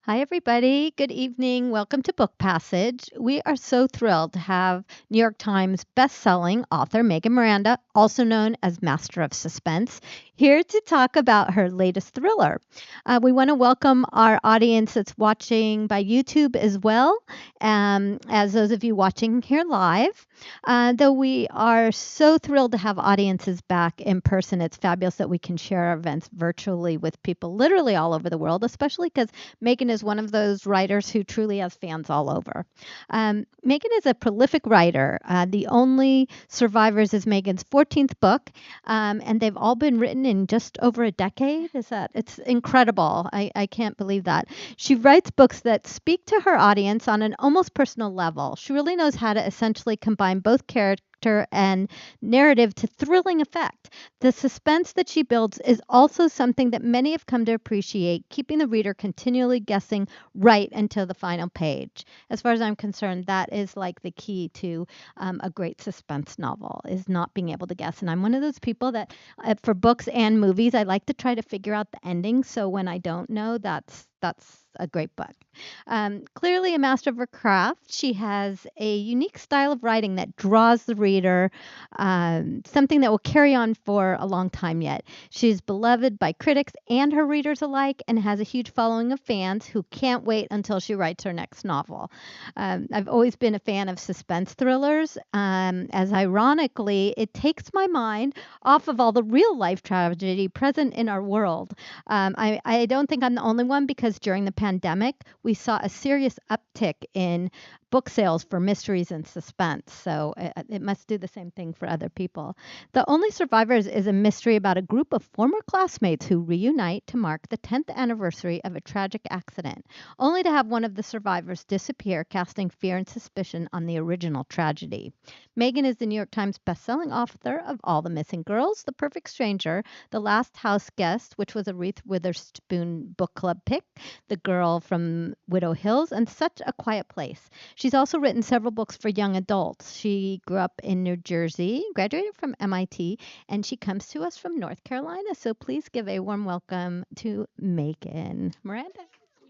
Hi, everybody. Good evening. Welcome to Book Passage. We are so thrilled to have New York Times bestselling author Megan Miranda, also known as Master of Suspense, here to talk about her latest thriller. We want to welcome our audience that's watching by YouTube as well, as those of you watching here live. Though we are so thrilled to have audiences back in person, it's fabulous that we can share our events virtually with people literally all over the world, especially because Megan is one of those writers who truly has fans all over. Megan is a prolific writer. The Only Survivors is Megan's 14th book, and they've all been written in just over a decade. It's incredible. I can't believe that. She writes books that speak to her audience on an almost personal level. She really knows how to essentially combine both character and narrative to thrilling effect. The suspense that she builds is also something that many have come to appreciate, keeping the reader continually guessing right until the final page. As far as I'm concerned, that is like the key to a great suspense novel is not being able to guess. And I'm one of those people that, for books and movies, I like to try to figure out the ending. So when I don't know, that's a great book. Clearly a master of her craft, she has a unique style of writing that draws the reader, something that will carry on for a long time yet. She's beloved by critics and her readers alike and has a huge following of fans who can't wait until she writes her next novel. I've always been a fan of suspense thrillers, as ironically, it takes my mind off of all the real life tragedy present in our world. I don't think I'm the only one because during the pandemic, we saw a serious uptick in book sales for mysteries and suspense. So it must do the same thing for other people. The Only Survivors is a mystery about a group of former classmates who reunite to mark the 10th anniversary of a tragic accident, only to have one of the survivors disappear, casting fear and suspicion on the original tragedy. Megan is the New York Times bestselling author of All the Missing Girls, The Perfect Stranger, The Last House Guest, which was a Reese Witherspoon book club pick, The Girl from Widow Hills, and Such a Quiet Place. She's also written several books for young adults. She grew up in New Jersey, graduated from MIT, and she comes to us from North Carolina. So please give a warm welcome to Megan. Miranda.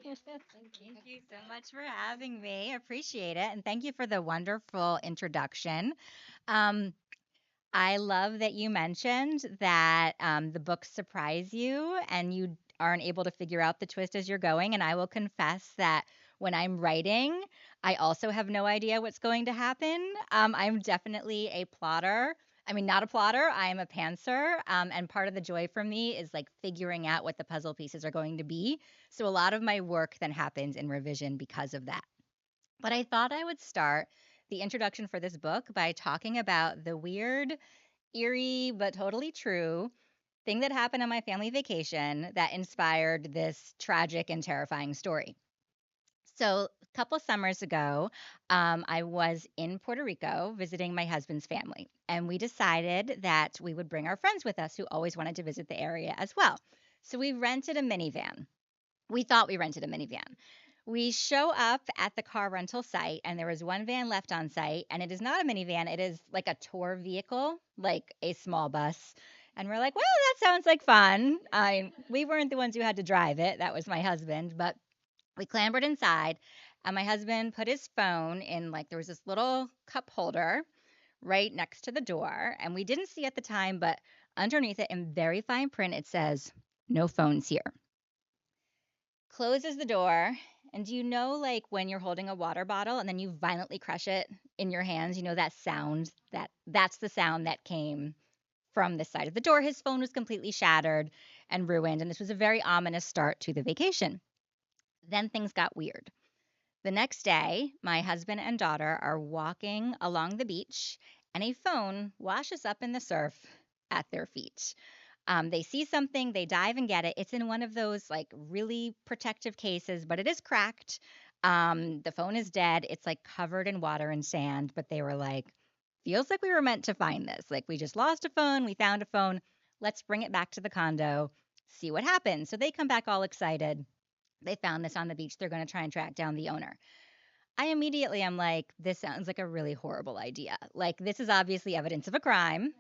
Thank you so much for having me. Appreciate it. And thank you for the wonderful introduction. Um, I love that you mentioned that the books surprise you and you aren't able to figure out the twist as you're going. And I will confess that when I'm writing, I also have no idea what's going to happen. I'm definitely a plotter. I mean, not a plotter, I am a pantser. And part of the joy for me is like figuring out what the puzzle pieces are going to be. So a lot of my work then happens in revision because of that. But I thought I would start the introduction for this book by talking about the weird, eerie, but totally true thing that happened on my family vacation that inspired this tragic and terrifying story. So, a couple summers ago, I was in Puerto Rico visiting my husband's family, and we decided that we would bring our friends with us who always wanted to visit the area as well. So, we rented a minivan. We thought we rented a minivan. We show up at the car rental site, and there was one van left on site, and it is not a minivan. It is like a tour vehicle, like a small bus. And we're like, well, that sounds like fun. We weren't the ones who had to drive it. That was my husband, but we clambered inside, and my husband put his phone in like there was this little cup holder right next to the door, and we didn't see at the time, but underneath it in very fine print it says, "No phones here." Closes the door. And do you know, like when you're holding a water bottle and then you violently crush it in your hands, you know that sound? That's the sound that came from this side of the door. His phone was completely shattered and ruined, and this was a very ominous start to the vacation. Then things got weird. The next day, my husband and daughter are walking along the beach, and a phone washes up in the surf at their feet. They see something, they dive and get it. It's in one of those like really protective cases, but it is cracked. The phone is dead. It's like covered in water and sand, but they were like, feels like we were meant to find this. Like we just lost a phone, we found a phone. Let's bring it back to the condo, see what happens. So they come back all excited. They found this on the beach. They're going to try and track down the owner. I immediately am like, this sounds like a really horrible idea. Like, this is obviously evidence of a crime,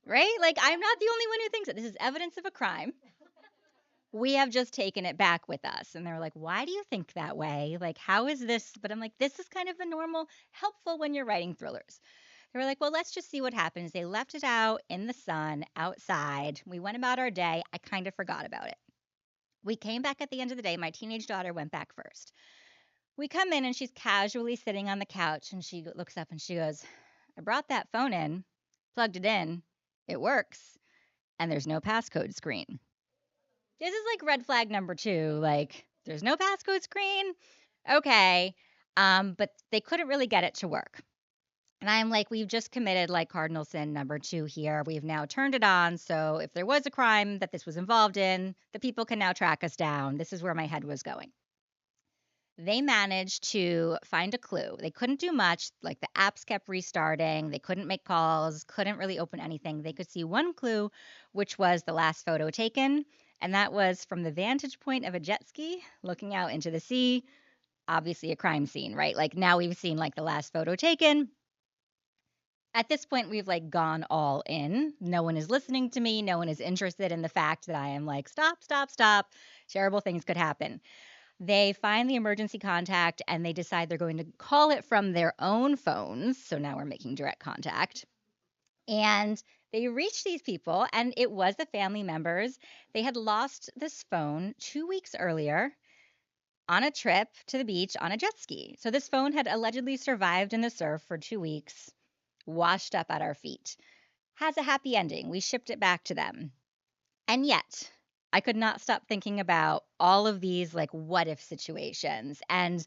right? Like, I'm not the only one who thinks that this is evidence of a crime. We have just taken it back with us. And they're like, why do you think that way? Like, how is this? But I'm like, this is kind of the normal, helpful when you're writing thrillers. They were like, well, let's just see what happens. They left it out in the sun outside. We went about our day. I kind of forgot about it. We came back at the end of the day. My teenage daughter went back first. We come in and she's casually sitting on the couch and she looks up and she goes, I brought that phone in, plugged it in, it works, and there's no passcode screen. This is like red flag number two. Like, there's no passcode screen. Okay. But they couldn't really get it to work. And I'm like, we've just committed like cardinal sin number two here. We've now turned it on. So if there was a crime that this was involved in, the people can now track us down. This is where my head was going. They managed to find a clue. They couldn't do much. Like the apps kept restarting. They couldn't make calls, couldn't really open anything. They could see one clue, which was the last photo taken. And that was from the vantage point of a jet ski looking out into the sea. Obviously, a crime scene, right? Like now we've seen like the last photo taken. At this point, we've like gone all in. No one is listening to me. No one is interested in the fact that I am like, stop, stop, stop. Terrible things could happen. They find the emergency contact and they decide they're going to call it from their own phones. So now we're making direct contact. And they reach these people, and it was the family members. They had lost this phone 2 weeks earlier on a trip to the beach on a jet ski. So this phone had allegedly survived in the surf for 2 weeks, washed up at our feet. Has a happy ending. We shipped it back to them. And yet, I could not stop thinking about all of these like what if situations. And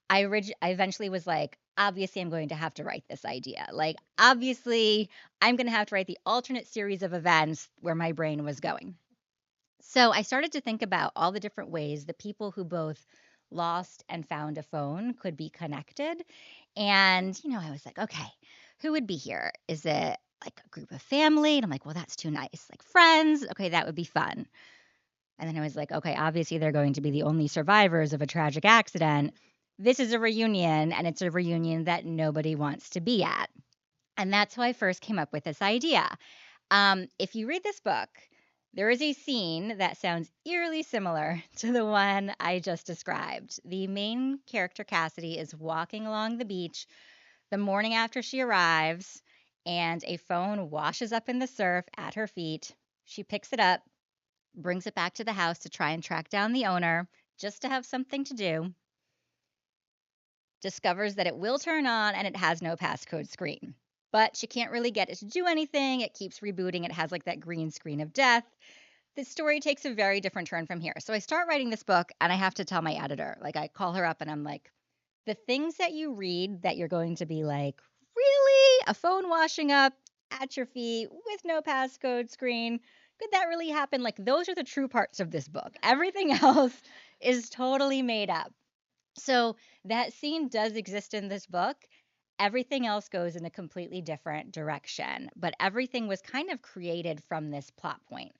I eventually was like, obviously, I'm going to have to write this idea. Like, obviously, I'm going to have to write the alternate series of events where my brain was going. So I started to think about all the different ways the people who both lost and found a phone could be connected. And, I was like, okay, who would be here? Is it like a group of family? And I'm like, well, that's too nice. Like friends? Okay, that would be fun. And then I was like, okay, obviously they're going to be the only survivors of a tragic accident. This is a reunion, and it's a reunion that nobody wants to be at. And that's how I first came up with this idea. If you read this book, there is a scene that sounds eerily similar to the one I just described. The main character, Cassidy, is walking along the beach the morning after she arrives, and a phone washes up in the surf at her feet. She picks it up, brings it back to the house to try and track down the owner just to have something to do, discovers that it will turn on and it has no passcode screen. But she can't really get it to do anything. It keeps rebooting. It has like that green screen of death. The story takes a very different turn from here. So I start writing this book and I have to tell my editor, like I call her up and I'm like, the things that you read that you're going to be like, really? A phone washing up at your feet with no passcode screen? Could that really happen? Like, those are the true parts of this book. Everything else is totally made up. So, that scene does exist in this book. Everything else goes in a completely different direction, but everything was kind of created from this plot point.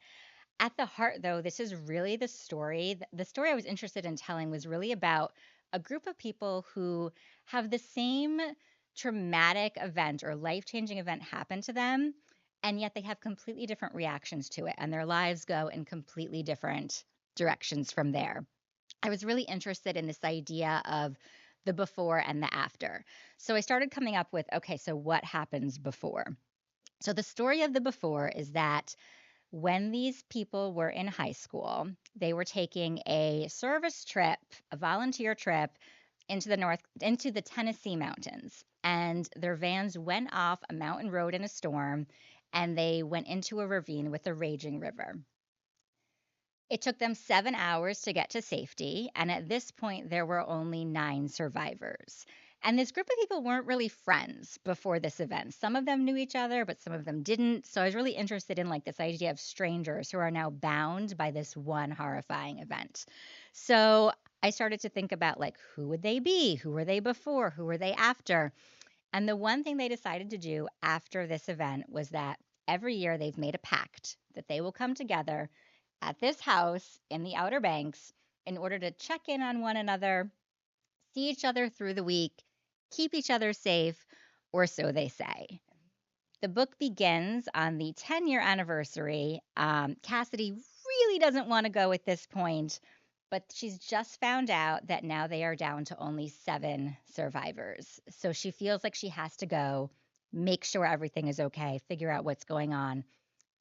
At the heart, though, this is really the story. The story I was interested in telling was really about a group of people who have the same traumatic event or life changing event happen to them, and yet they have completely different reactions to it, and their lives go in completely different directions from there. I was really interested in this idea of the before and the after. So I started coming up with okay, so what happens before? So the story of the before is that when these people were in high school, they were taking a service trip, a volunteer trip into the Tennessee mountains. And their vans went off a mountain road in a storm and they went into a ravine with a raging river. It took them 7 hours to get to safety. And at this point, there were only 9 survivors. And this group of people weren't really friends before this event. Some of them knew each other, but some of them didn't. So I was really interested in like this idea of strangers who are now bound by this one horrifying event. So I started to think about like who would they be? Who were they before? Who were they after? And the one thing they decided to do after this event was that every year they've made a pact that they will come together at this house in the Outer Banks in order to check in on one another, see each other through the week, keep each other safe, or so they say. The book begins on the 10-year anniversary. Cassidy really doesn't want to go at this point, but she's just found out that now they are down to only 7 survivors. So she feels like she has to go, make sure everything is okay, figure out what's going on.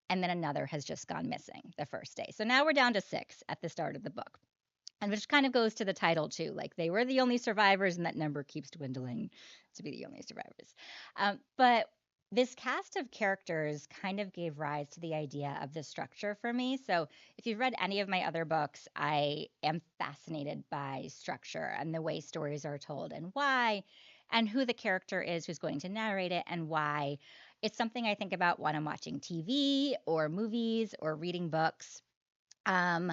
And then another has just gone missing the first day. So now we're down to 6 at the start of the book. And which kind of goes to the title too. Like they were the only survivors, and that number keeps dwindling to be the only survivors. But this cast of characters kind of gave rise to the idea of the structure for me. So if you've read any of my other books, I am fascinated by structure and the way stories are told and why, and who the character is who's going to narrate it and why. It's something I think about when I'm watching TV or movies or reading books. Um,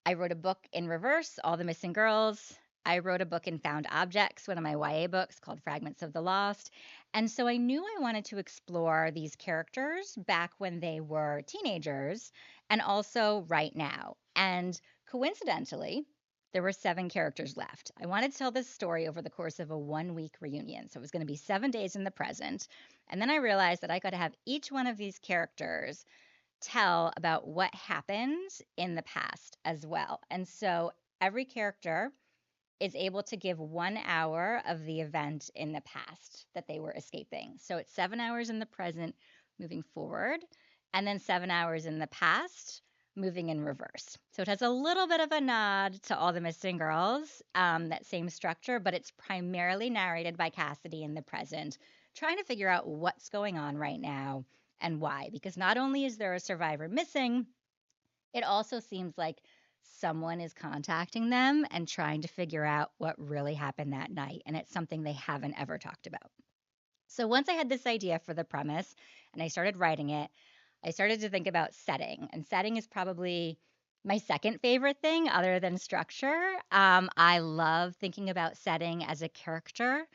I wrote a book in reverse, All the Missing Girls. I wrote a book in Found Objects, one of my YA books called Fragments of the Lost. And so I knew I wanted to explore these characters back when they were teenagers and also right now. And coincidentally, there were 7 characters left. I wanted to tell this story over the course of a 1 week reunion. So it was going to be 7 days in the present. And then I realized that I got to have each one of these characters tell about what happened in the past as well. And so every character is able to give 1 hour of the event in the past that they were escaping. So it's 7 hours in the present moving forward, and then 7 hours in the past moving in reverse. So it has a little bit of a nod to All the Missing Girls, that same structure, but it's primarily narrated by Cassidy in the present, trying to figure out what's going on right now and why. Because not only is there a survivor missing, it also seems like someone is contacting them and trying to figure out what really happened that night. And it's something they haven't ever talked about. So once I had this idea for the premise and I started writing it, I started to think about setting. And setting is probably my second favorite thing other than structure. I love thinking about setting as a character.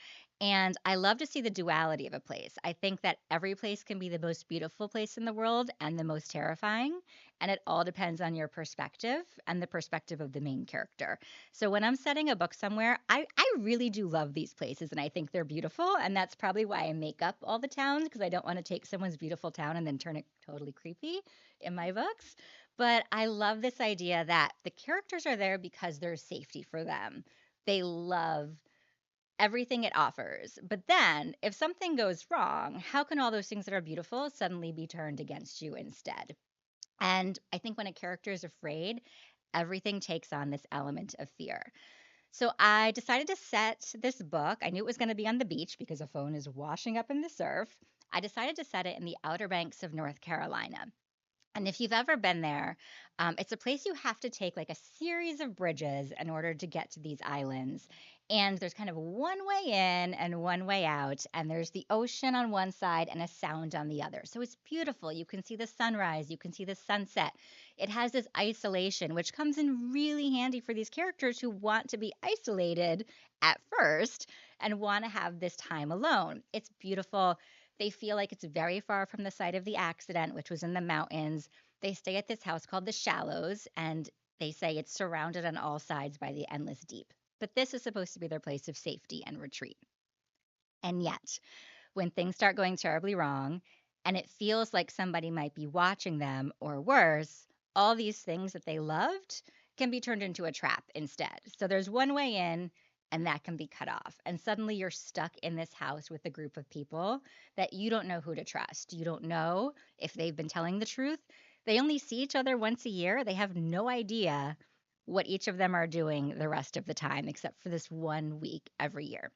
And I love to see the duality of a place. I think that every place can be the most beautiful place in the world and the most terrifying. And it all depends on your perspective and the perspective of the main character. So when I'm setting a book somewhere, I really do love these places and I think they're beautiful. And that's probably why I make up all the towns because I don't want to take someone's beautiful town and then turn it totally creepy in my books. But I love this idea that the characters are there because there's safety for them. They love everything it offers. But then, if something goes wrong, how can all those things that are beautiful suddenly be turned against you instead? And I think when a character is afraid, everything takes on this element of fear. So I decided to set this book. I knew it was going to be on the beach because a phone is washing up in the surf. I decided to set it in the Outer Banks of North Carolina. And if you've ever been there, it's a place you have to take like a series of bridges in order to get to these islands. And there's kind of one way in and one way out. And there's the ocean on one side and a sound on the other. So it's beautiful. You can see the sunrise, you can see the sunset. It has this isolation, which comes in really handy for these characters who want to be isolated at first and want to have this time alone. It's beautiful. They feel like it's very far from the site of the accident, which was in the mountains. They stay at this house called the Shallows, and they say it's surrounded on all sides by the endless deep. But this is supposed to be their place of safety and retreat. And yet, when things start going terribly wrong and it feels like somebody might be watching them, or worse, all these things that they loved can be turned into a trap instead. So there's one way in, and that can be cut off. And suddenly you're stuck in this house with a group of people that you don't know who to trust. You don't know if they've been telling the truth. They only see each other once a year. They have no idea what each of them are doing the rest of the time, except for this 1 week every year.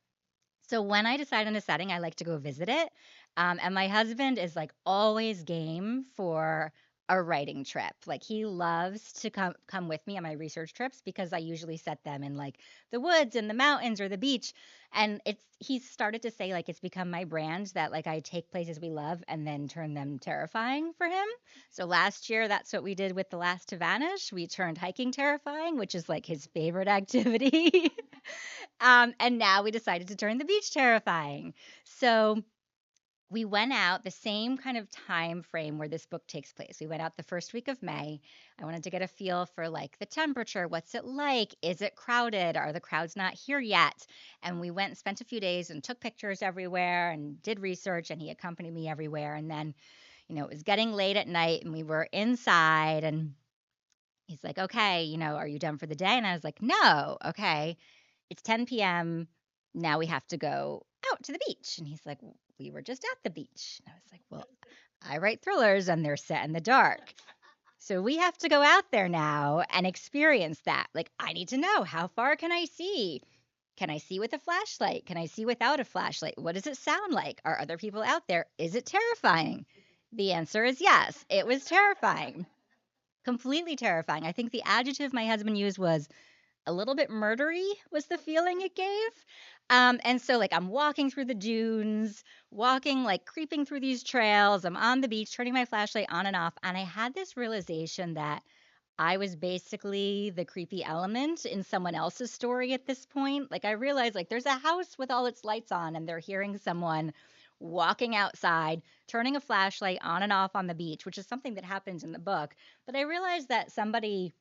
So when I decide on a setting, I like to go visit it. And my husband is like always game for a writing trip. Like he loves to come with me on my research trips because I usually set them in like the woods and the mountains or the beach. And he's started to say like it's become my brand that like I take places we love and then turn them terrifying for him. So last year that's what we did with The Last to Vanish. We turned hiking terrifying, which is like his favorite activity. And now we decided to turn the beach terrifying. So we went out the same kind of time frame where this book takes place. We went out the first week of May. I wanted to get a feel for like the temperature. What's it like? Is it crowded? Are the crowds not here yet? And we went and spent a few days and took pictures everywhere and did research, and he accompanied me everywhere. And then, it was getting late at night and we were inside, and He's like, "Okay, are you done for the day?" And I was like, "No." "Okay, it's 10 p.m. Now we have to go out to the beach." And he's like, "We were just at the beach." And I was like, "Well, I write thrillers and they're set in the dark. So we have to go out there now and experience that. Like, I need to know, how far can I see? Can I see with a flashlight? Can I see without a flashlight? What does it sound like? Are other people out there? Is it terrifying?" The answer is yes. It was terrifying, completely terrifying. I think the adjective my husband used was a little bit murdery, was the feeling it gave. And so, like, I'm walking through the dunes, walking, like, creeping through these trails. I'm on the beach, turning my flashlight on and off. And I had this realization that I was basically the creepy element in someone else's story at this point. Like, I realized, like, there's a house with all its lights on, and they're hearing someone walking outside, turning a flashlight on and off on the beach, which is something that happens in the book. But I realized that somebody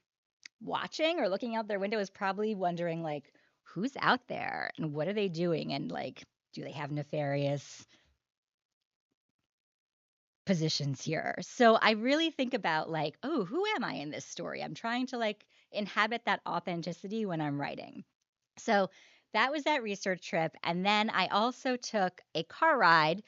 watching or looking out their window is probably wondering, like, who's out there and what are they doing? And, like, do they have nefarious positions here? So I really think about, like, oh, who am I in this story? I'm trying to, like, inhabit that authenticity when I'm writing. So that was that research trip. And then I also took a car ride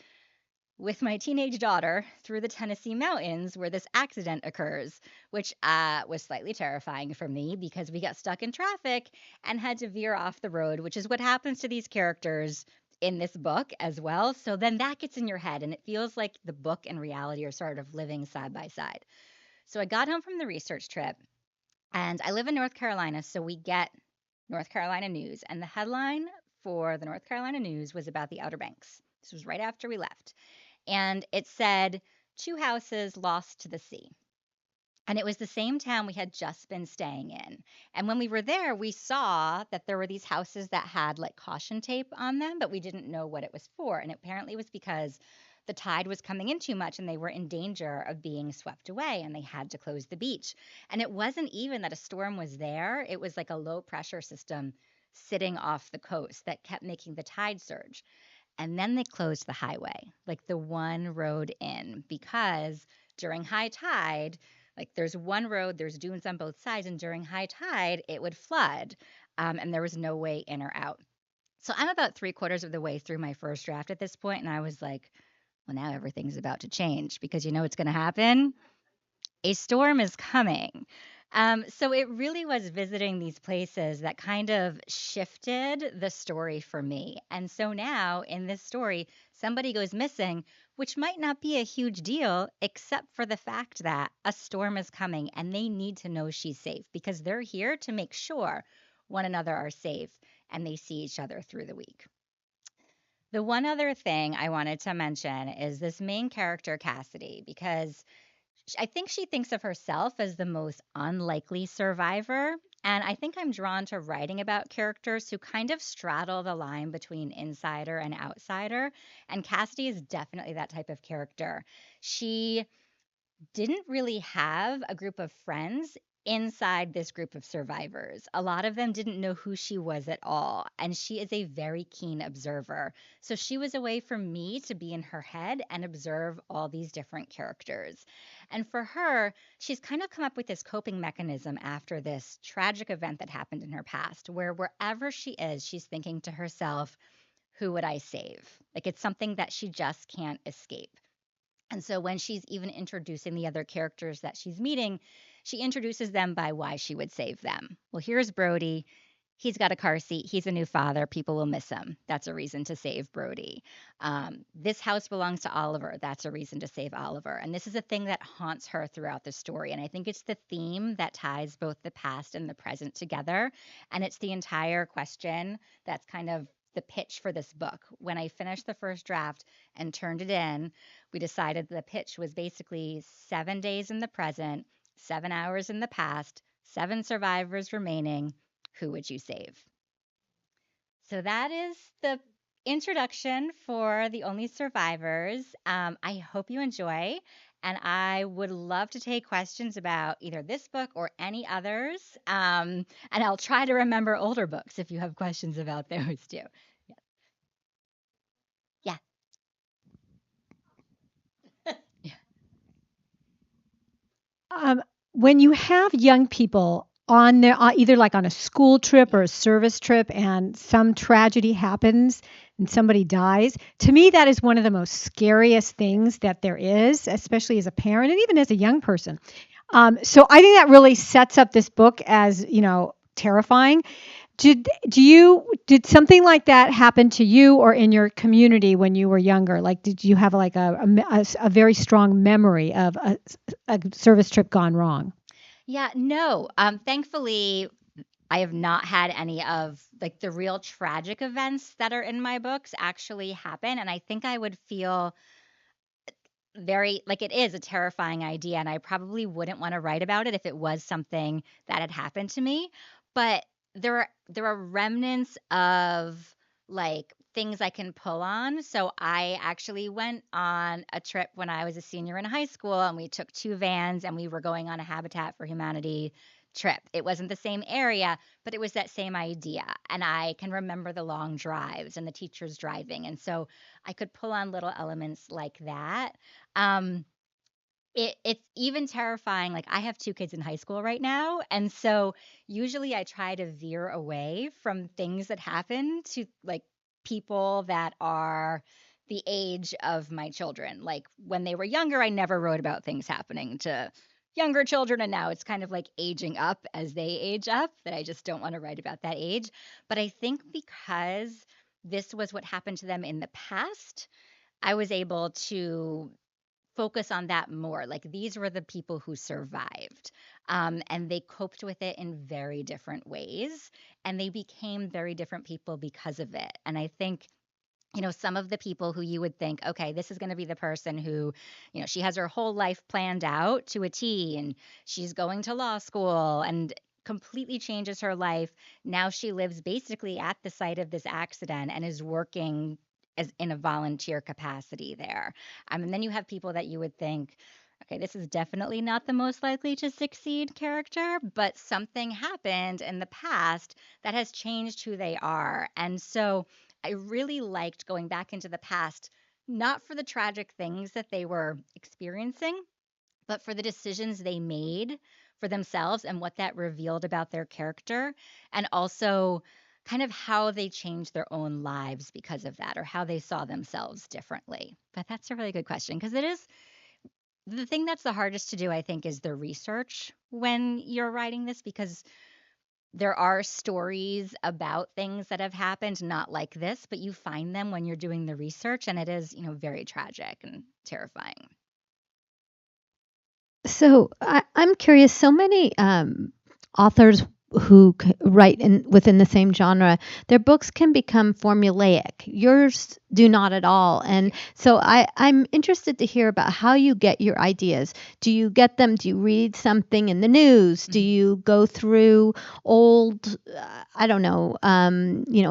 with my teenage daughter through the Tennessee mountains where this accident occurs, which was slightly terrifying for me because we got stuck in traffic and had to veer off the road, which is what happens to these characters in this book as well. So then that gets in your head, and it feels like the book and reality are sort of living side by side. So I got home from the research trip, and I live in North Carolina, so we get North Carolina news. And the headline for the North Carolina news was about the Outer Banks. This was right after we left, and it said, "Two houses lost to the sea." And it was the same town we had just been staying in. And when we were there, we saw that there were these houses that had, like, caution tape on them, but we didn't know what it was for. And apparently it was because the tide was coming in too much and they were in danger of being swept away and they had to close the beach. And it wasn't even that a storm was there, it was like a low pressure system sitting off the coast that kept making the tide surge. And then they closed the highway, like the one road in, because during high tide, like, there's one road, there's dunes on both sides, and during high tide, it would flood, and there was no way in or out. So I'm about three-quarters of the way through my first draft at this point, and I was like, well, now everything's about to change because you know what's going to happen? A storm is coming. So it really was visiting these places that kind of shifted the story for me. And so now in this story, somebody goes missing, which might not be a huge deal, except for the fact that a storm is coming and they need to know she's safe because they're here to make sure one another are safe and they see each other through the week. The one other thing I wanted to mention is this main character, Cassidy, because I think she thinks of herself as the most unlikely survivor. And I think I'm drawn to writing about characters who kind of straddle the line between insider and outsider. And Cassidy is definitely that type of character. She didn't really have a group of friends inside this group of survivors. A lot of them didn't know who she was at all, and she is a very keen observer. So she was a way for me to be in her head and observe all these different characters. And for her, she's kind of come up with this coping mechanism after this tragic event that happened in her past, where wherever she is, she's thinking to herself, who would I save? Like, it's something that she just can't escape. And so when she's even introducing the other characters that she's meeting, she introduces them by why she would save them. Well, here's Brody. He's got a car seat. He's a new father. People will miss him. That's a reason to save Brody. This house belongs to Oliver. That's a reason to save Oliver. And this is a thing that haunts her throughout the story. And I think it's the theme that ties both the past and the present together. And it's the entire question that's kind of the pitch for this book. When I finished the first draft and turned it in, we decided the pitch was basically 7 days in the present, 7 hours in the past, seven survivors remaining. Who would you save? So that is the introduction for The Only Survivors. I hope you enjoy, and I would love to take questions about either this book or any others. And I'll try to remember older books if you have questions about those too. Yeah. Um, when you have young people on their either like on a school trip or Yeah. a service trip and some tragedy happens and somebody dies, to me that is one of the most scariest Yeah. things that there is, especially as a parent and even as a young person. So I think that really sets up this book as, terrifying. Did something like that happen to you or in your community when you were younger? Like, did you have like a very strong memory of a service trip gone wrong? Yeah, no. Thankfully, I have not had any of like the real tragic events that are in my books actually happen, and I think I would feel very like it is a terrifying idea, and I probably wouldn't want to write about it if it was something that had happened to me. But there are remnants of like things I can pull on. So I actually went on a trip when I was a senior in high school, and we took two vans and we were going on a Habitat for Humanity trip. It wasn't the same area, but it was that same idea. And I can remember the long drives and the teachers driving. And so I could pull on little elements like that. um, it's even terrifying, like, I have 2 kids in high school right now, and so, usually, I try to veer away from things that happen to, like, people that are the age of my children. Like, when they were younger, I never wrote about things happening to younger children, and now it's kind of, like, aging up as they age up that I just don't wanna write about that age. But I think because this was what happened to them in the past, I was able to focus on that more. Like these were the people who survived, and they coped with it in very different ways, and they became very different people because of it. And I think some of the people who you would think, okay, this is going to be the person who, she has her whole life planned out to a T and she's going to law school and completely changes her life. Now she lives basically at the site of this accident and is working as in a volunteer capacity there. And then you have people that you would think, okay, this is definitely not the most likely to succeed character, but something happened in the past that has changed who they are. And so I really liked going back into the past, not for the tragic things that they were experiencing, but for the decisions they made for themselves and what that revealed about their character, and also kind of how they changed their own lives because of that or how they saw themselves differently. But that's a really good question because it is the thing that's the hardest to do, I think, is the research when you're writing this because there are stories about things that have happened, not like this, but you find them when you're doing the research, and it is, very tragic and terrifying. So I'm curious. So many authors who write within the same genre, their books can become formulaic. Yours do not at all. And Yeah. so I'm interested to hear about how you get your ideas. Do you get them? Do you read something in the news? Do Mhm. you go through old, I don't know,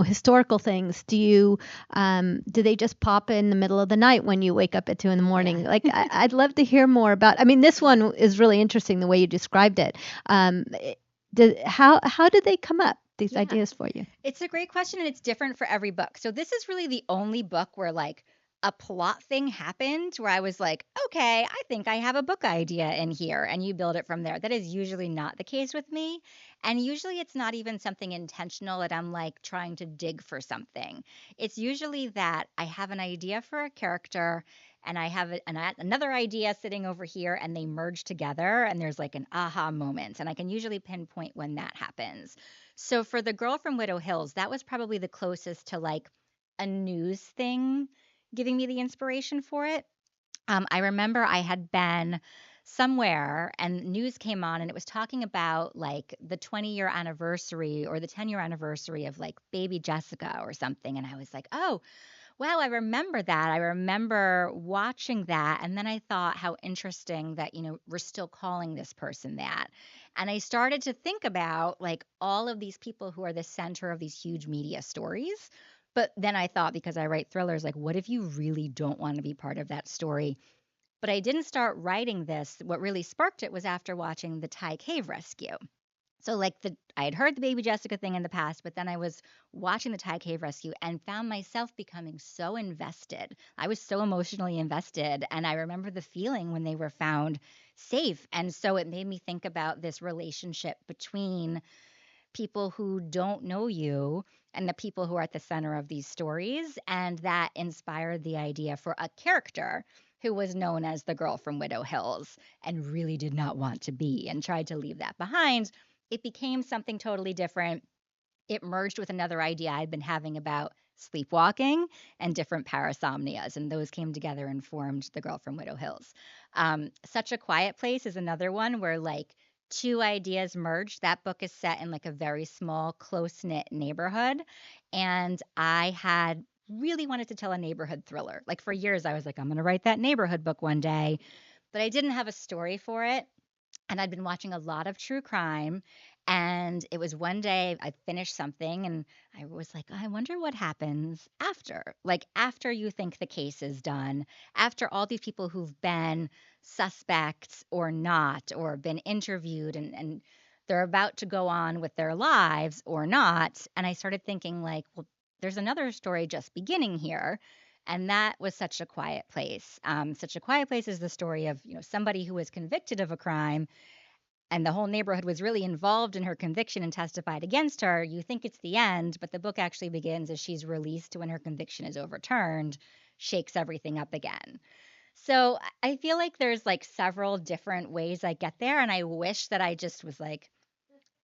historical things? Do they just pop in the middle of the night when you wake up at 2 in the morning? Yeah. Like, I'd love to hear more about. I mean, this one is really interesting the way you described it. How did they come up, these Yeah. ideas for you? It's a great question and it's different for every book. So this is really the only book where like a plot thing happened where I was like, okay, I think I have a book idea in here and you build it from there. That is usually not the case with me. And usually it's not even something intentional that I'm like trying to dig for something. It's usually that I have an idea for a character and I have another idea sitting over here and they merge together and there's like an aha moment. And I can usually pinpoint when that happens. So for The Girl from Widow Hills, that was probably the closest to like a news thing giving me the inspiration for it. I remember I had been somewhere and news came on and it was talking about like the 20-year anniversary or the 10-year anniversary of like baby Jessica or something. And I was like, oh, wow, I remember that. I remember watching that. And then I thought how interesting that, we're still calling this person that. And I started to think about like all of these people who are the center of these huge media stories. But then I thought, because I write thrillers, like, what if you really don't want to be part of that story? But I didn't start writing this. What really sparked it was after watching the Thai cave rescue. So like I had heard the baby Jessica thing in the past, but then I was watching the Thai cave rescue and found myself becoming so invested. I was so emotionally invested, and I remember the feeling when they were found safe. And so it made me think about this relationship between people who don't know you and the people who are at the center of these stories. And that inspired the idea for a character who was known as the girl from Widow Hills and really did not want to be and tried to leave that behind. It became something totally different. It merged with another idea I'd been having about sleepwalking and different parasomnias, and those came together and formed The Girl from Widow Hills. Such a Quiet Place is another one where like two ideas merged. That book is set in like a very small, close knit neighborhood, and I had really wanted to tell a neighborhood thriller. Like for years, I was like, I'm going to write that neighborhood book one day, but I didn't have a story for it, and I'd been watching a lot of true crime. And it was one day I finished something and I was like, I wonder what happens after. Like, after you think the case is done, after all these people who've been suspects or not, or been interviewed and they're about to go on with their lives or not. And I started thinking, like, well, there's another story just beginning here. And that was Such a Quiet Place. Such a Quiet Place is the story of, somebody who was convicted of a crime and the whole neighborhood was really involved in her conviction and testified against her. You think it's the end, but the book actually begins as she's released when her conviction is overturned, shakes everything up again. So I feel like there's like several different ways I get there. And I wish that I just was like,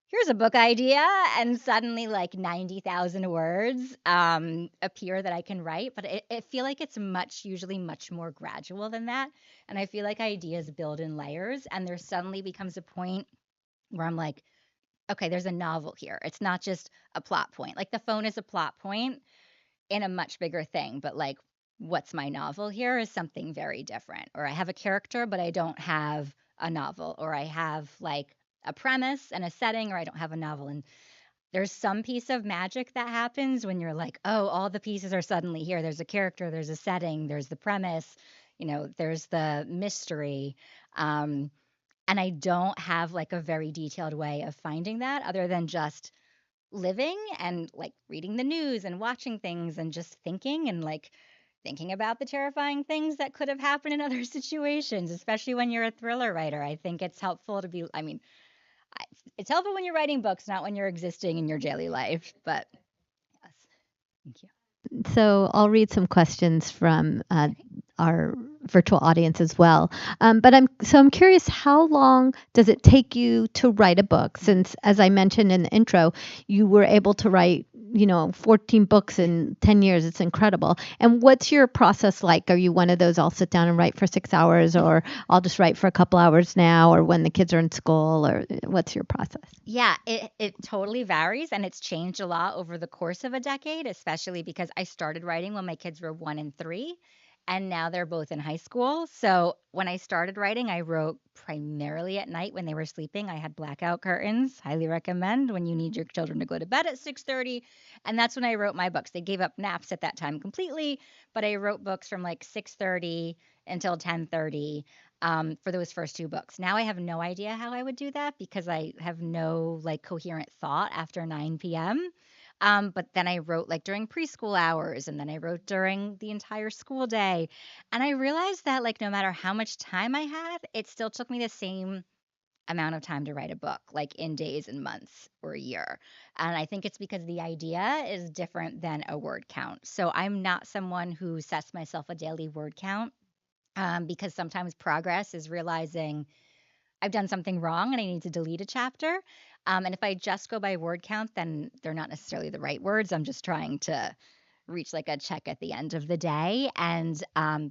here's a book idea. And suddenly like 90,000 words appear that I can write. But I feel like it's usually much more gradual than that. And I feel like ideas build in layers. And there suddenly becomes a point where I'm like, okay, there's a novel here. It's not just a plot point. Like The Phone is a plot point in a much bigger thing, but like what's my novel here is something very different. Or I have a character, but I don't have a novel. Or I have like a premise and a setting, or I don't have a novel. And there's some piece of magic that happens when you're like, oh, all the pieces are suddenly here. There's a character, there's a setting, there's the premise, there's the mystery. Um, and I don't have like a very detailed way of finding that other than just living and like reading the news and watching things and just thinking and like thinking about the terrifying things that could have happened in other situations, especially when you're a thriller writer. I think it's helpful to be, I mean, it's helpful when you're writing books, not when you're existing in your daily life. But yes, thank you. So I'll read some questions from Okay. our virtual audience as well. But I'm curious, how long does it take you to write a book? Mhm. Since, as I mentioned in the intro, you were able to write 14 books in 10 years. It's incredible. And what's your process like? Are you one of those I'll sit down and write for 6 hours, or I'll just write for a couple hours now, or when the kids are in school, or what's your process? Yeah, it totally varies and it's changed a lot over the course of a decade, especially because I started writing when my kids were 1 and 3, and now they're both in high school. So when I started writing, I wrote primarily at night when they were sleeping. I had blackout curtains, highly recommend when you need your children to go to bed at 6:30. And that's when I wrote my books. They gave up naps at that time completely, but I wrote books from like 6:30 until 10:30 for those first two books. Now I have no idea how I would do that because I have no like coherent thought after 9 p.m. But then I wrote like during preschool hours and then I wrote during the entire school day. And I realized that like no matter how much time I had, it still took me the same amount of time to write a book, like in days and months or a year. And I think it's because the idea is different than a word count. So I'm not someone who sets myself a daily word count because sometimes progress is realizing I've done something wrong and I need to delete a chapter. And if I just go by word count, then they're not necessarily the right words. I'm just trying to reach like a check at the end of the day. And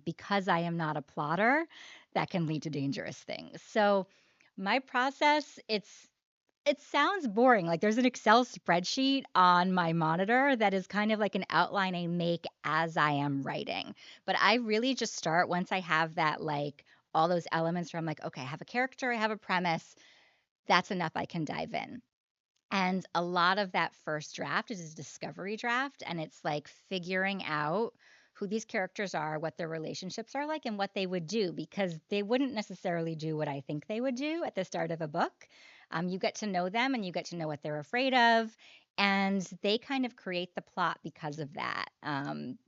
because I am not a plotter, that can lead to dangerous things. So my process, it sounds boring. Like there's an Excel spreadsheet on my monitor that is kind of like an outline I make as I am writing. But I really just start once I have that, like all those elements where I'm like, okay, I have a character, I have a premise. That's enough. I can dive in. And a lot of that first draft is a discovery draft. And it's like figuring out who these characters are, what their relationships are like, and what they would do, because they wouldn't necessarily do what I think they would do at the start of a book. You get to know them and you get to know what they're afraid of. And they kind of create the plot because of that.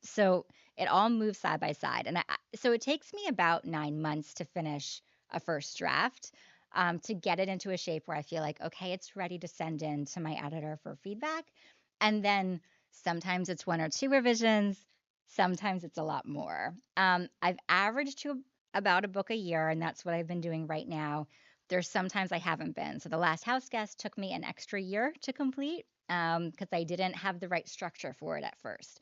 So it all moves side by side. So it takes me about 9 months to finish a first draft to get it into a shape where I feel like, okay, it's ready to send in to my editor for feedback. And then sometimes it's one or two revisions, sometimes it's a lot more. I've averaged to about a book a year, and that's what I've been doing right now. There's sometimes I haven't been. So the last house guest took me an extra year to complete because I didn't have the right structure for it at first.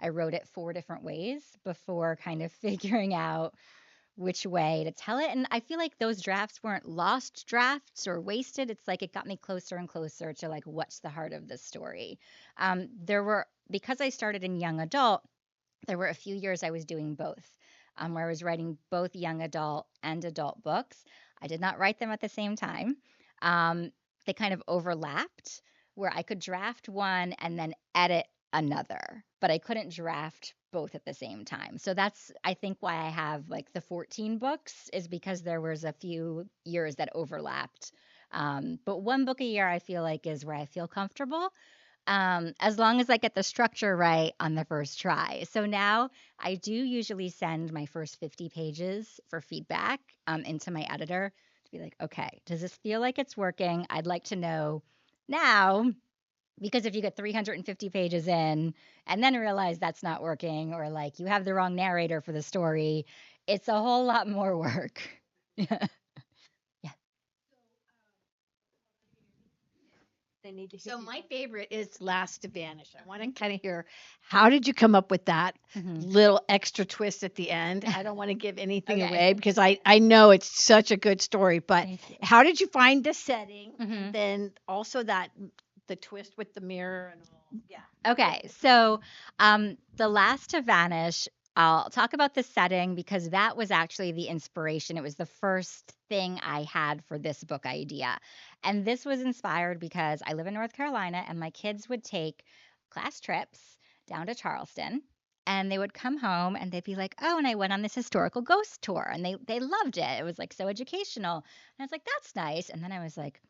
I wrote it four different ways before kind of figuring out which way to tell it. And I feel like those drafts weren't lost drafts or wasted. It's like it got me closer and closer to like what's the heart of the story. There were because I started in young adult, there were a few years I was doing both, where I was writing both young adult and adult books. I did not write them at the same time. Um, they kind of overlapped, where I could draft one and then edit another, but I couldn't draft both at the same time. So that's, I think, why I have like the 14 books is because there was a few years that overlapped. But one book a year, I feel like, is where I feel comfortable as long as I get the structure right on the first try. So now I do usually send my first 50 pages for feedback into my editor to be like, okay, does this feel like it's working? I'd like to know now because if you get 350 pages in and then realize that's not working or like you have the wrong narrator for the story, it's a whole lot more work. Yeah. Yeah. They need to So my favorite is Last to Vanish. I want to kind of hear how did you come up with that Mhm. little extra twist at the end? I don't want to give anything Okay. away because I know it's such a good story, but Thank you. how did you find the setting? Mhm. And then also that the twist with the mirror and all. Yeah. Okay, so The Last to Vanish, I'll talk about the setting because that was actually the inspiration. It was the first thing I had for this book idea. And this was inspired because I live in North Carolina and my kids would take class trips down to Charleston. And they would come home and they'd be like, "Oh, and I went on this historical ghost tour." And they loved it. It was like so educational. And I was like, "That's nice." And then I was like,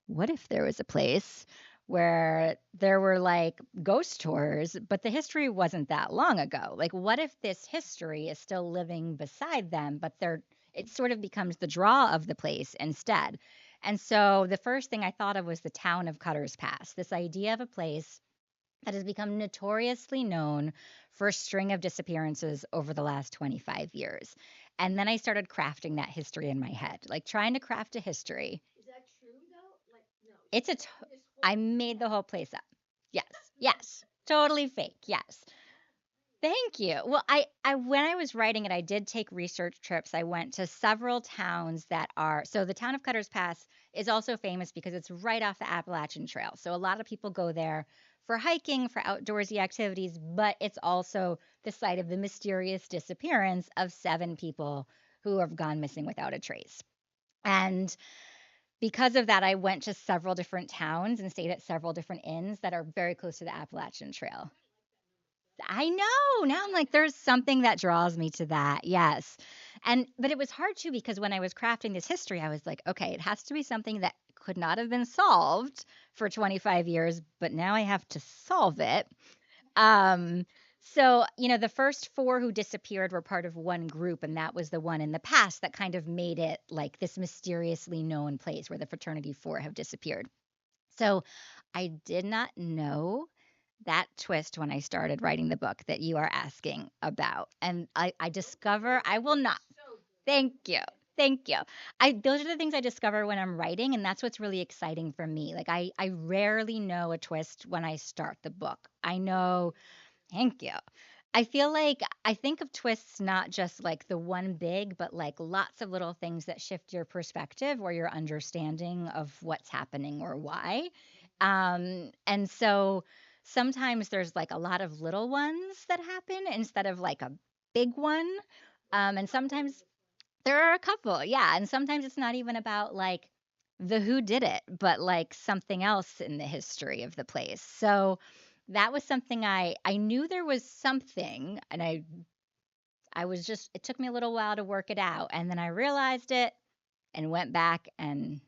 "What if there was a place where there were like ghost tours, but the history wasn't that long ago? Like, what if this history is still living beside them, but it sort of becomes the draw of the place instead?" And so the first thing I thought of was the town of Cutter's Pass, this idea of a place that has become notoriously known for a string of disappearances over the last 25 years. And then I started crafting that history in my head, like trying to craft a history. It's a. I made the whole place up. Yes, yes, totally fake. Yes. Thank you. Well, I when I was writing it, I did take research trips. I went to several towns that are so the town of Cutter's Pass is also famous because it's right off the Appalachian Trail. So a lot of people go there for hiking, for outdoorsy activities, but it's also the site of the mysterious disappearance of seven people who have gone missing without a trace. And because of that, I went to several different towns and stayed at several different inns that are very close to the Appalachian Trail. I know. Now I'm like, there's something that draws me to that. Yes. But it was hard too because when I was crafting this history, I was like, okay, it has to be something that could not have been solved for 25 years, but now I have to solve it. Um, the first four who disappeared were part of one group, and that was the one in the past that kind of made it like this mysteriously known place where the fraternity four have disappeared. So I did not know that twist when I started writing the book that you are asking about. And I discover I will not. Thank you. Thank you. Those are the things I discover when I'm writing, and that's what's really exciting for me. Like I rarely know a twist when I start the book. I know. Thank you. I feel like I think of twists not just like the one big, but like lots of little things that shift your perspective or your understanding of what's happening or why. And so sometimes there's like a lot of little ones that happen instead of like a big one. And sometimes there are a couple, yeah. And sometimes it's not even about like the who did it, but like something else in the history of the place. So that was something I knew there was something, and I was just it took me a little while to work it out, and then I realized it and went back and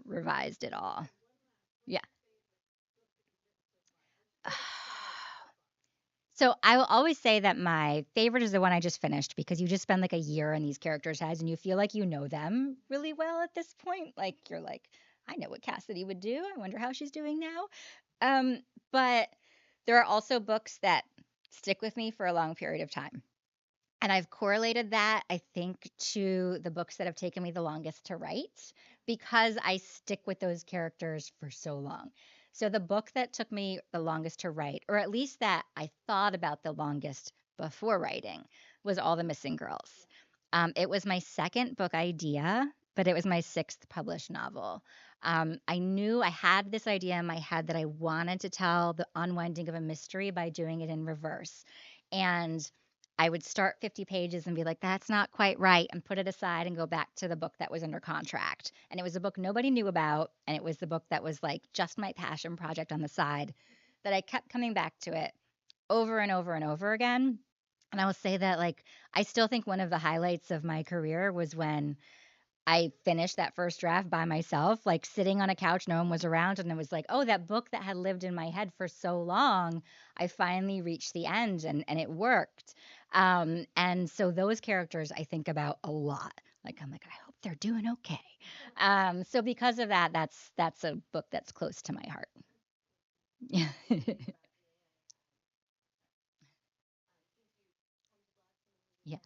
revised it all. Yeah. So I will always say that my favorite is the one I just finished because you just spend like a year in these characters' heads and you feel like you know them really well at this point. Like you're like, I know what Cassidy would do. I wonder how she's doing now. But there are also books that stick with me for a long period of time. And I've correlated that, I think, to the books that have taken me the longest to write because I stick with those characters for so long. So, the book that took me the longest to write, or at least that I thought about the longest before writing, was All the Missing Girls. It was my second book idea, but it was my sixth published novel. I knew I had this idea in my head that I wanted to tell the unwinding of a mystery by doing it in reverse. And I would start 50 pages and be like, that's not quite right, and put it aside and go back to the book that was under contract. And it was a book nobody knew about. And it was the book that was like just my passion project on the side that I kept coming back to it over and over and over again. And I will say that, like, I still think one of the highlights of my career was when I finished that first draft by myself, like sitting on a couch, no one was around, and it was like, "Oh, that book that had lived in my head for so long, I finally reached the end and it worked." And so those characters I think about a lot. Like I'm like, "I hope they're doing okay." So because of that, that's a book that's close to my heart. Yeah. Yeah.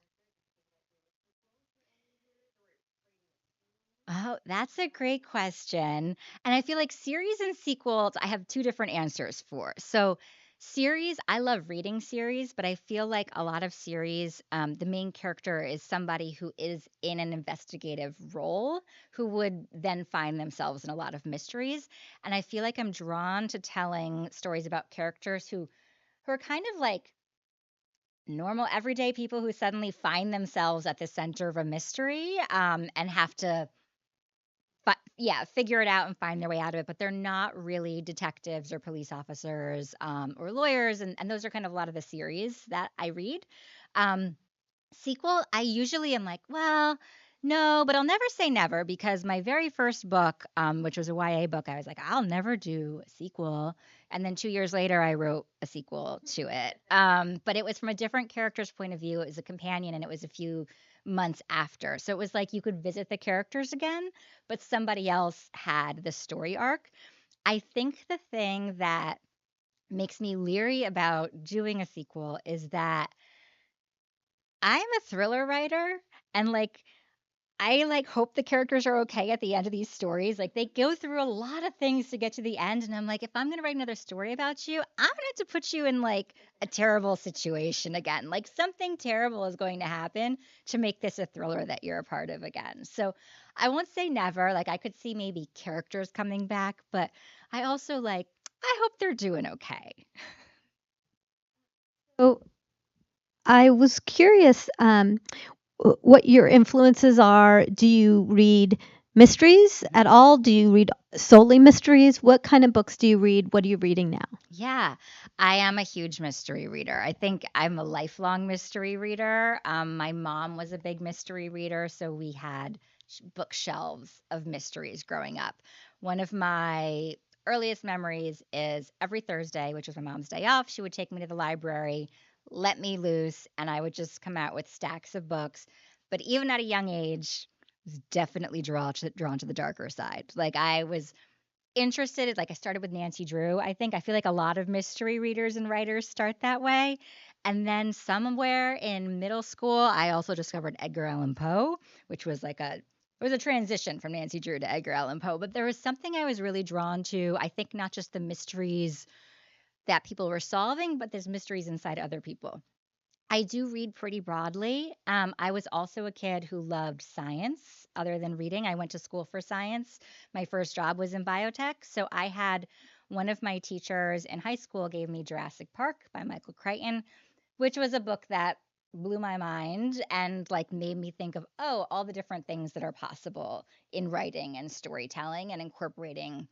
Oh, that's a great question. And I feel like series and sequels, I have two different answers for. So, series, I love reading series, but I feel like a lot of series, the main character is somebody who is in an investigative role who would then find themselves in a lot of mysteries. And I feel like I'm drawn to telling stories about characters who are kind of like normal, everyday people who suddenly find themselves at the center of a mystery and have to yeah, figure it out and find their way out of it, but they're not really detectives or police officers, or lawyers, and those are kind of a lot of the series that I read. Um, Sequel, I usually am like, well, no, but I'll never say never because my very first book, which was a YA book, I was like, I'll never do a sequel. And then 2 years later, I wrote a sequel to it. But it was from a different character's point of view. It was a companion, and it was a few months after. So it was like you could visit the characters again, but somebody else had the story arc. I think the thing that makes me leery about doing a sequel is that I'm a thriller writer and like I like hope the characters are okay at the end of these stories. Like they go through a lot of things to get to the end and I'm like if I'm going to write another story about you, I'm going to have to put you in like a terrible situation again. Like something terrible is going to happen to make this a thriller that you're a part of again. So I won't say never. Like I could see maybe characters coming back, but I also like I hope they're doing okay. So I was curious what your influences are. Do you read mysteries at all? Do you read solely mysteries? What kind of books do you read? What are you reading now? Yeah, I am a huge mystery reader. I think I'm a lifelong mystery reader. My mom was a big mystery reader, so we had bookshelves of mysteries growing up. One of my earliest memories is every Thursday, which was my mom's day off, she would take me to the library, let me loose, and I would just come out with stacks of books. But even at a young age, was definitely drawn to the darker side. Like I was interested like I started with Nancy Drew. I feel like a lot of mystery readers and writers start that way. And then somewhere in middle school, I also discovered Edgar Allan Poe, which was like a it was a transition from Nancy Drew to Edgar Allan Poe, but there was something I was really drawn to. I think not just the mysteries that people were solving, but there's mysteries inside other people. I do read pretty broadly. I was also a kid who loved science other than reading. I went to school for science. My first job was in biotech. So I had one of my teachers in high school gave me Jurassic Park by Michael Crichton, which was a book that blew my mind and like made me think of all the different things that are possible in writing and storytelling and incorporating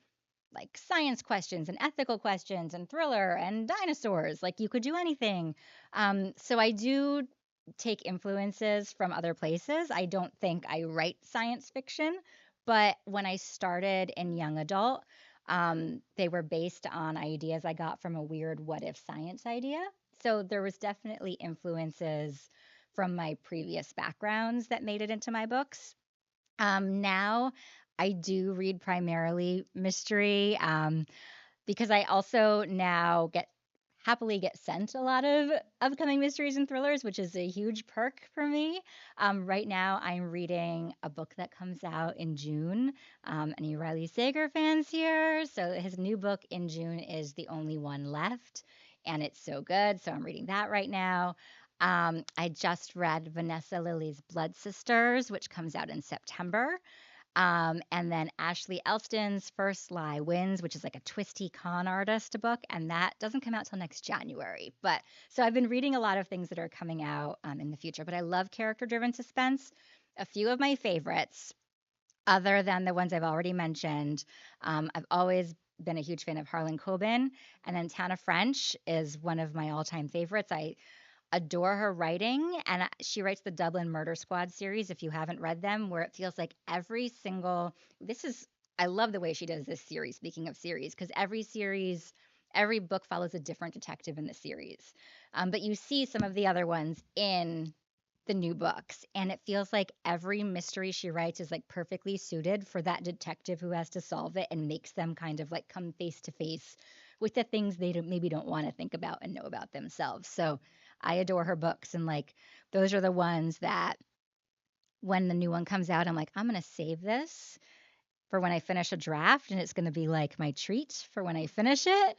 like science questions and ethical questions and thriller and dinosaurs. Like you could do anything. So I do take influences from other places. I don't think I write science fiction, but when I started in young adult, they were based on ideas I got from a weird what if science idea. So there was definitely influences from my previous backgrounds that made it into my books. Now I do read primarily mystery. Because I also now happily get sent a lot of upcoming mysteries and thrillers, which is a huge perk for me. Right now, I'm reading a book that comes out in June. Any Riley Sager fans here? So his new book in June is The Only One Left, and it's so good. So I'm reading that right now. I just read Vanessa Lilly's Blood Sisters, which comes out in September. And then Ashley Elston's First Lie Wins, which is like a twisty con artist book, and that doesn't come out till next January. But so I've been reading a lot of things that are coming out in the future. But I love character-driven suspense. A few of my favorites, other than the ones I've already mentioned, I've always been a huge fan of Harlan Coben, and then Tana French is one of my all-time favorites. I adore her writing, and she writes the Dublin Murder Squad series, if you haven't read them, where it feels like every single this is I love the way she does this series, speaking of series, because every book follows a different detective in the series. But you see some of the other ones in the new books, and it feels like every mystery she writes is like perfectly suited for that detective who has to solve it, and makes them kind of like come face to face with the things they maybe don't want to think about and know about themselves. So I adore her books, and like those are the ones that when the new one comes out, I'm like, I'm gonna save this for when I finish a draft, and it's gonna be like my treat for when I finish it.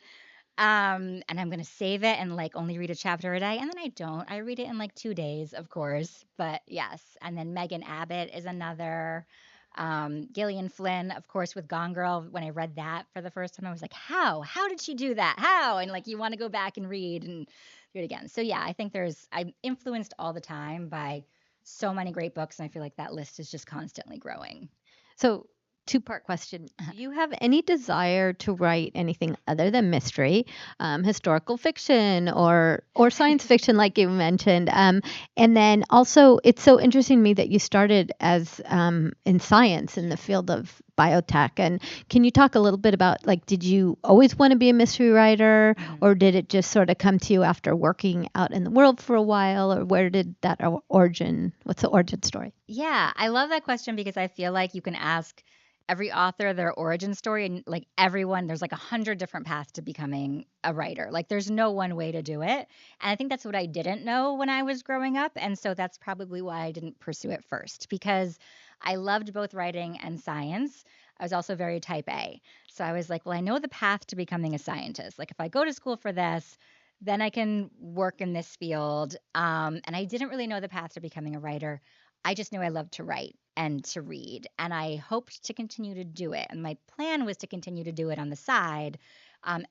And I'm gonna save it and like only read a chapter a day, and then I don't. I read it in like 2 days, of course. But yes, and then Megan Abbott is another. Gillian Flynn, of course, with Gone Girl. When I read that for the first time, I was like, "How? How did she do that? How?" And like, you want to go back and read and do it again. So yeah, I think I'm influenced all the time by so many great books, and I feel like that list is just constantly growing. So, two-part question. Do you have any desire to write anything other than mystery, historical fiction or science fiction, like you mentioned? And then also, it's so interesting to me that you started as in science in the field of biotech. And can you talk a little bit about like, did you always want to be a mystery writer, Mhm. or did it just sort of come to you after working out in the world for a while, or where did that origin? What's the origin story? Yeah, I love that question because I feel like you can ask every author their origin story, and like everyone, there's like 100 different paths to becoming a writer. Like there's no one way to do it. And I think that's what I didn't know when I was growing up. And so that's probably why I didn't pursue it first, because I loved both writing and science. I was also very type A. So I was like, well, I know the path to becoming a scientist. Like if I go to school for this, then I can work in this field. And I didn't really know the path to becoming a writer. I just knew I loved to write and to read, and I hoped to continue to do it. And my plan was to continue to do it on the side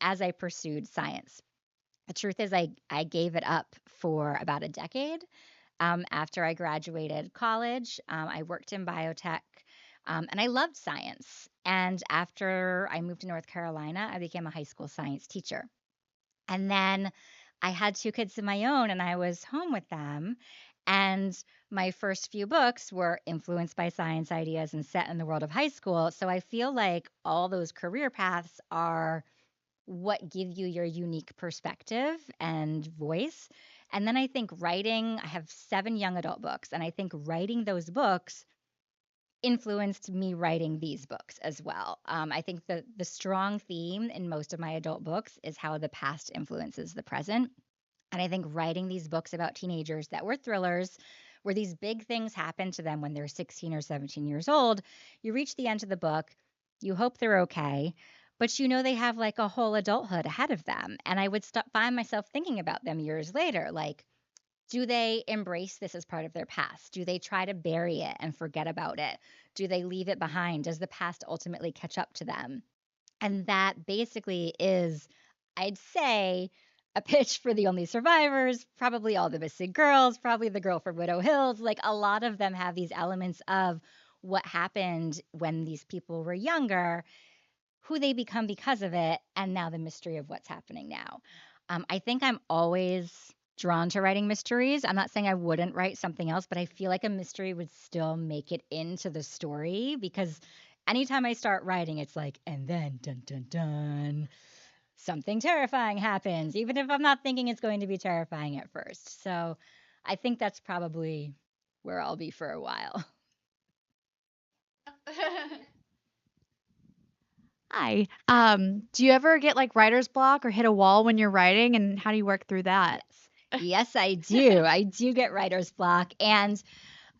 as I pursued science. The truth is, I gave it up for about a decade. After I graduated college, I worked in biotech, and I loved science. And after I moved to North Carolina, I became a high school science teacher. And then I had 2 kids of my own, and I was home with them, and my first few books were influenced by science ideas and set in the world of high school. So I feel like all those career paths are what give you your unique perspective and voice. And then I think writing, I have 7 young adult books, and I think writing those books influenced me writing these books as well. I think the strong theme in most of my adult books is how the past influences the present. And I think writing these books about teenagers that were thrillers, where these big things happen to them when they're 16 or 17 years old, you reach the end of the book, you hope they're okay, but you know they have like a whole adulthood ahead of them. And I would find myself thinking about them years later, like, do they embrace this as part of their past? Do they try to bury it and forget about it? Do they leave it behind? Does the past ultimately catch up to them? And that basically is, I'd say, a pitch for The Only Survivors, probably All the Missing Girls, probably The Girl from Widow Hills. Like a lot of them have these elements of what happened when these people were younger, who they become because of it, and now the mystery of what's happening now. I think I'm always drawn to writing mysteries. I'm not saying I wouldn't write something else, but I feel like a mystery would still make it into the story because anytime I start writing, it's like, and then dun dun dun. something terrifying happens, even if I'm not thinking it's going to be terrifying at first. So I think that's probably where I'll be for a while. Hi. Do you ever get like writer's block or hit a wall when you're writing, and how do you work through that? Yes. Yes, I do. I do get writer's block. And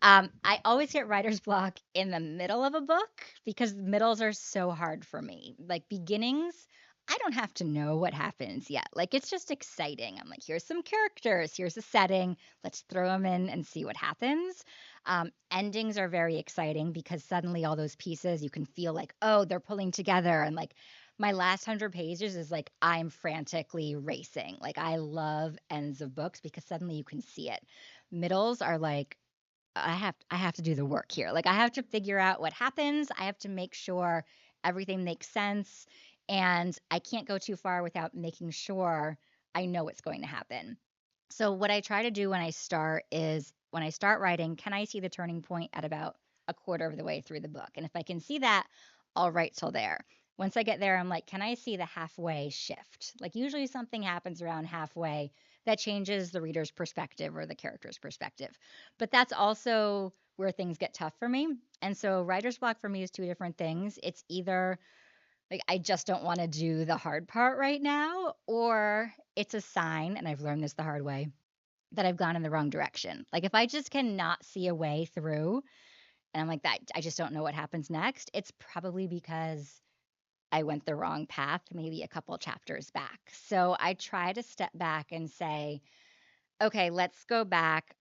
I always get writer's block in the middle of a book because middles are so hard for me. Like beginnings, I don't have to know what happens yet. Like it's just exciting. I'm like, here's some characters, here's a setting, let's throw them in and see what happens. Endings are very exciting because suddenly all those pieces you can feel like, oh, they're pulling together. And like my last 100 pages is like I'm frantically racing. Like I love ends of books because suddenly you can see it. Middles are like, I have to do the work here. Like I have to figure out what happens. I have to make sure everything makes sense, and I can't go too far without making sure I know what's going to happen. So what I try to do when I start is when I start writing, can I see the turning point at about a quarter of the way through the book? And if I can see that, I'll write till there. Once I get there, I'm like, can I see the halfway shift? Like usually something happens around halfway that changes the reader's perspective or the character's perspective. But that's also where things get tough for me. And so writer's block for me is two different things. It's either like I just don't want to do the hard part right now, or it's a sign, and I've learned this the hard way, that I've gone in the wrong direction. Like if I just cannot see a way through and I'm like that I just don't know what happens next, it's probably because I went the wrong path maybe a couple chapters back. So I try to step back and say, okay, let's go back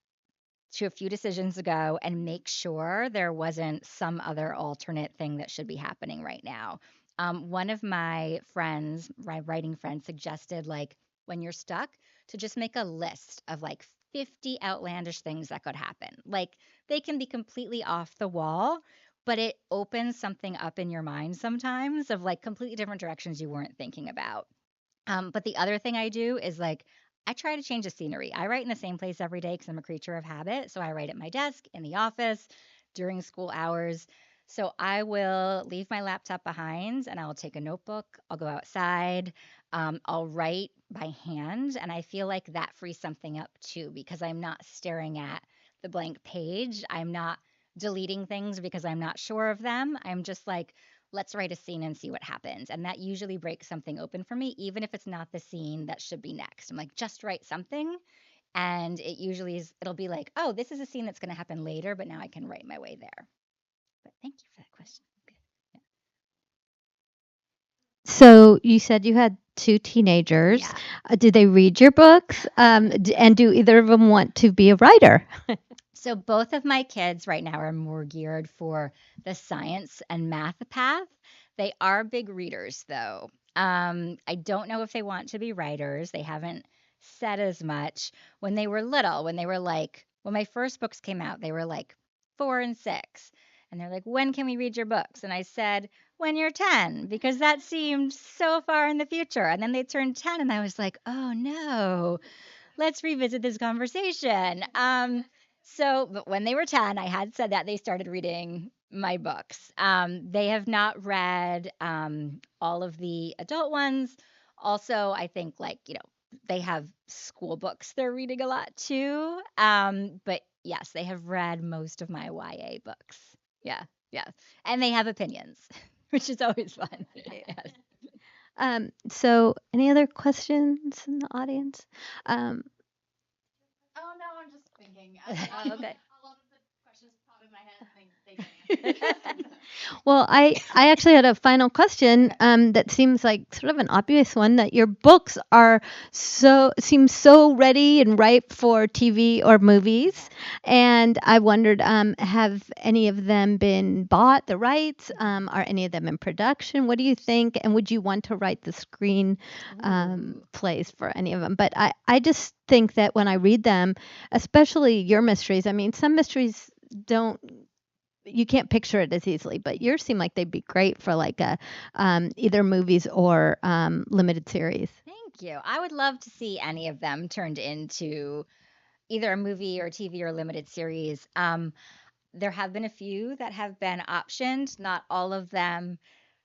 to a few decisions ago and make sure there wasn't some other alternate thing that should be happening right now. One of my friends, my writing friends, suggested like when you're stuck to just make a list of like 50 outlandish things that could happen. Like they can be completely off the wall, but it opens something up in your mind sometimes of like completely different directions you weren't thinking about. But the other thing I do is like I try to change the scenery. I write in the same place every day because I'm a creature of habit. So I write at my desk, in the office, during school hours. So I will leave my laptop behind and I'll take a notebook. I'll go outside. I'll write by hand. And I feel like that frees something up too because I'm not staring at the blank page. I'm not deleting things because I'm not sure of them. I'm just like, let's write a scene and see what happens. And that usually breaks something open for me, even if it's not the scene that should be next. I'm like, just write something. And it usually is, it'll be like, oh, this is a scene that's going to happen later, but now I can write my way there. But thank you for that question. Good. So you said you had two teenagers. Yeah. Did they read your books? And do either of them want to be a writer? So both of my kids right now are more geared for the science and math path. They are big readers though. I don't know if they want to be writers. They haven't said as much. When they were little, when they were like, when my first books came out, they were like 4 and 6. And they're like, when can we read your books? And I said, when you're 10, because that seemed so far in the future. And then they turned 10, and I was like, oh no, let's revisit this conversation. But when they were 10, I had said that they started reading my books. They have not read all of the adult ones. Also, I think like, they have school books they're reading a lot too. But yes, they have read most of my YA books. Yeah, yeah. And they have opinions, which is always fun. Yes. So any other questions in the audience? Um, Oh no, I'm just thinking. Okay. A lot of the questions pop in my head and they get answered. Well, I actually had a final question that seems like sort of an obvious one that your books are seem so ready and ripe for TV or movies, and I wondered, have any of them been bought the rights? Are any of them in production? What do you think? And would you want to write the screen Ooh. plays for any of them? But I just think that when I read them, especially your mysteries, I mean, some mysteries don't you can't picture it as easily, but yours seem like they'd be great for like a either movies or limited series. Thank you. I would love to see any of them turned into either a movie or TV or limited series. There have been a few that have been optioned. Not all of them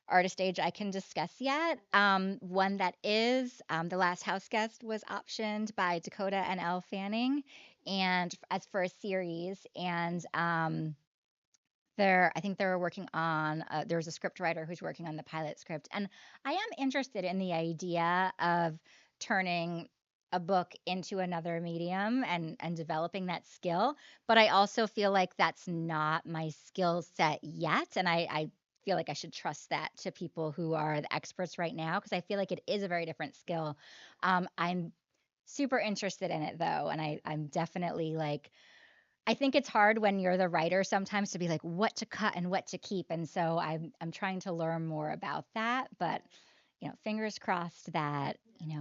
artist age I can discuss yet. One that is The Last House Guest was optioned by Dakota and Elle Fanning, and as for a series, and I think they're working on. There's a script writer who's working on the pilot script, and I am interested in the idea of turning a book into another medium and developing that skill. But I also feel like that's not my skill set yet, and I feel like I should trust that to people who are the experts right now because I feel like it is a very different skill. I'm super interested in it though, and I'm definitely like I think it's hard when you're the writer sometimes to be like what to cut and what to keep. And so I'm trying to learn more about that, but fingers crossed that,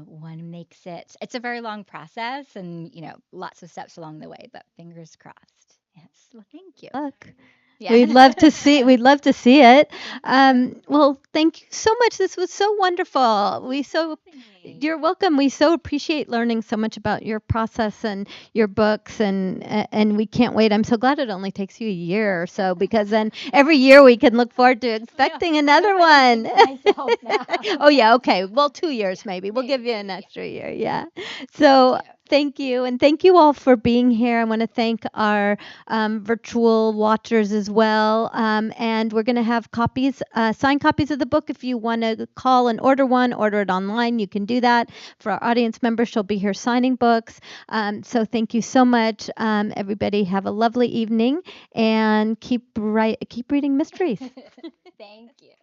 one makes it. It's a very long process and, lots of steps along the way, but fingers crossed. Yes. Well, thank you. Look. Yeah. We'd love to see it. Well, thank you so much. This was so wonderful. You're welcome. We so appreciate learning so much about your process and your books, and we can't wait. I'm so glad it only takes you a year or so because then every year we can look forward to expecting another one. Myself now. Oh yeah, okay. Well, 2 years maybe. We'll give you an extra year. Yeah. So thank you, and thank you all for being here. I want to thank our virtual watchers as well. And we're going to have signed copies of the book. If you want to call and order one, order it online. You can do that. For our audience members, she'll be here signing books. So thank you so much, everybody. Have a lovely evening, and keep reading mysteries. Thank you.